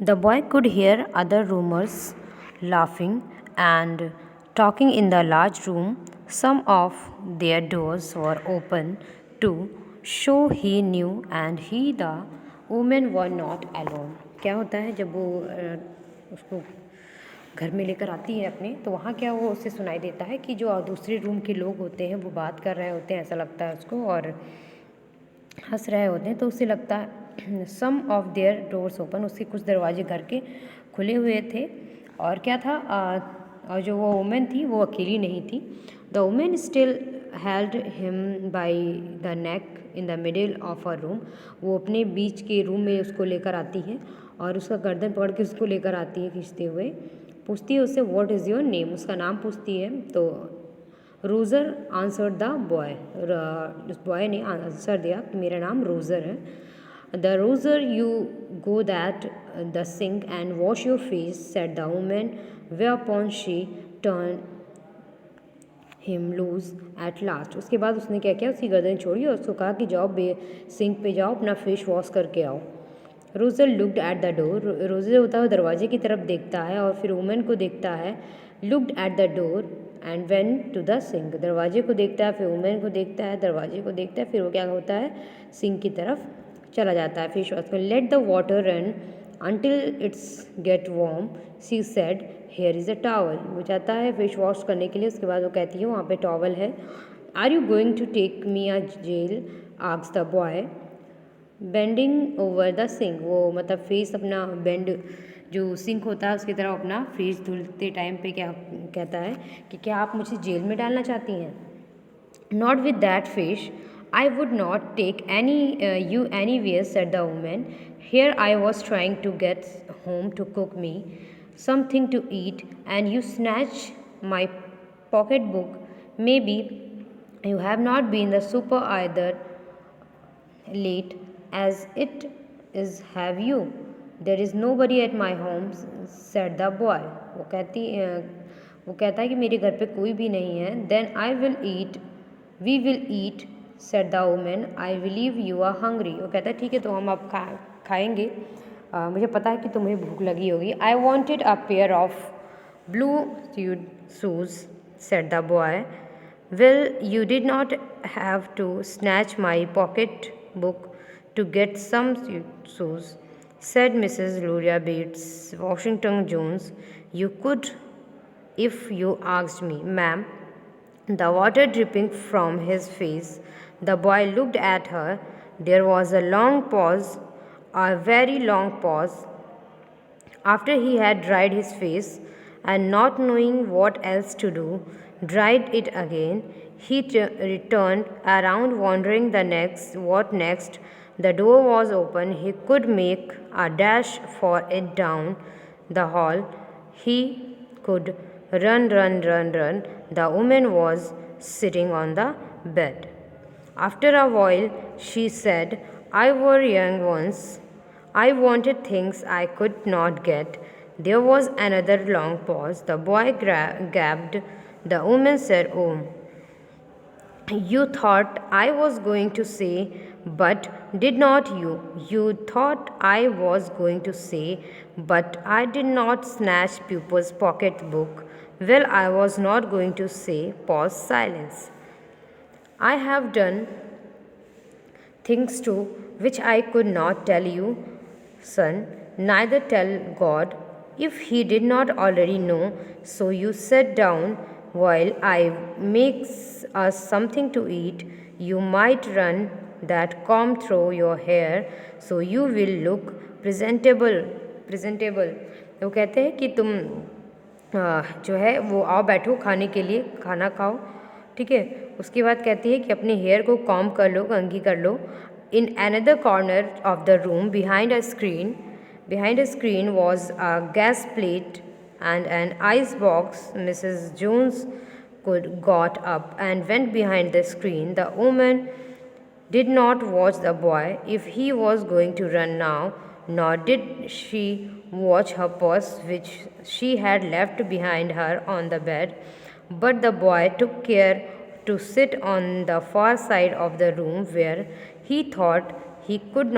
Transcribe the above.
The boy could hear other roomers laughing and talking in the large room. Some of their doors were open to show he knew and he the women were not alone. क्या होता है जब वो उसको घर में लेकर आती है अपने, तो वहाँ क्या वो उसे सुनाई देता है कि जो दूसरे रूम के लोग होते हैं वो बात कर रहे होते हैं, ऐसा लगता है उसको, और हंस रहे होते हैं, तो उसे लगता है सम ऑफ देयर डोर्स ओपन, उसके कुछ दरवाजे घर के खुले हुए थे। और क्या था, और जो वो वुमेन थी वो अकेली नहीं थी। The women still held him by the neck in the middle of a room, वो अपने बीच के रूम में उसको लेकर आती है और उसका गर्दन पकड़ के उसको लेकर आती है खींचते हुए। पूछती है उससे व्हाट इज़ योर नेम, उसका नाम पूछती है। तो रोज़र आंसर द बॉय, उस बॉय ने आंसर दिया कि मेरा नाम रोज़र है। The Roger you go that the sink and wash your face said the women whereupon she turn him loose at last. उसके बाद उसने क्या किया, उसकी गर्दन छोड़ी और उसको कहा कि जाओ सिंक पे जाओ, अपना फेस वॉश करके आओ। रोज़र लुक्ड एट द डोर, रोज़र होता है दरवाजे की तरफ देखता है और फिर वुमेन को देखता है। Looked at the door and went to the sink, दरवाजे को देखता है, फिर वुमेन को देखता है, दरवाजे को देखता है, फिर वो क्या होता है, सिंक की तरफ चला जाता है फेस वॉश कर। Let the water run until it's get warm she said here is a towel, वो चाहता है फेस वॉश करने के लिए। उसके बाद वो कहती है वहाँ पे टॉवल है। Are you going to take me a jail asks the boy bending over the sink, वो मतलब फेस अपना बेंड, जो सिंक होता है उसकी तरफ अपना फेस धुलते टाइम पे क्या कहता है कि क्या आप मुझे जेल में डालना चाहती हैं। Not with that face I would not take you anywhere said the women, here I was trying to get home to cook me something to eat and you snatch my pocket book, maybe you have not been the supper either late as it is, have you? There is nobody at my home said the boy, वो कहता है कि मेरे घर पे कोई भी नहीं है। Then we will eat said the woman, I believe you are hungry, वो कहता है ठीक है तो हम अब खाएंगे, मुझे पता है कि तुम्हें भूख लगी होगी। I wanted a pair of blue suede shoes said the boy, well you did not have to snatch my pocket book to get some shoes, said Mrs. Gloria Bates Washington Jones. You could if you asked me, ma'am. The water dripping from his face. The boy looked at her. There was a long pause, a very long pause. After he had dried his face and not knowing what else to do, dried it again, he returned around wondering what next. The door was open. He could make a dash for it down the hall. He could run, run, run, run. The woman was sitting on the bed. After a while, she said, I were young once. I wanted things I could not get. There was another long pause. The boy gabbed. The woman said, oh, you thought I was going to say, but did not you? You thought I was going to say, but I did not snatch pupil's pocketbook. Well, I was not going to say, pause silence. I have done things too which I could not tell you, son, neither tell God, if he did not already know. So you sit down while I make us something to eat. You might run that comb through your hair, so you will look presentable. वो कहते हैं कि तुम जो है वो आओ बैठो खाने के लिए, खाना खाओ, ठीक है। उसके बाद कहती है कि अपने हेयर को कॉम्ब कर लो, कंघी कर लो। In another corner of the room behind a screen was a gas plate and an ice box. Mrs. Jones got up and went behind the screen. The woman did not watch the boy if he was going to run now, nor did she watch her purse which she had left behind her on the bed. But the boy took care to sit on the far side of the room where he thought he could not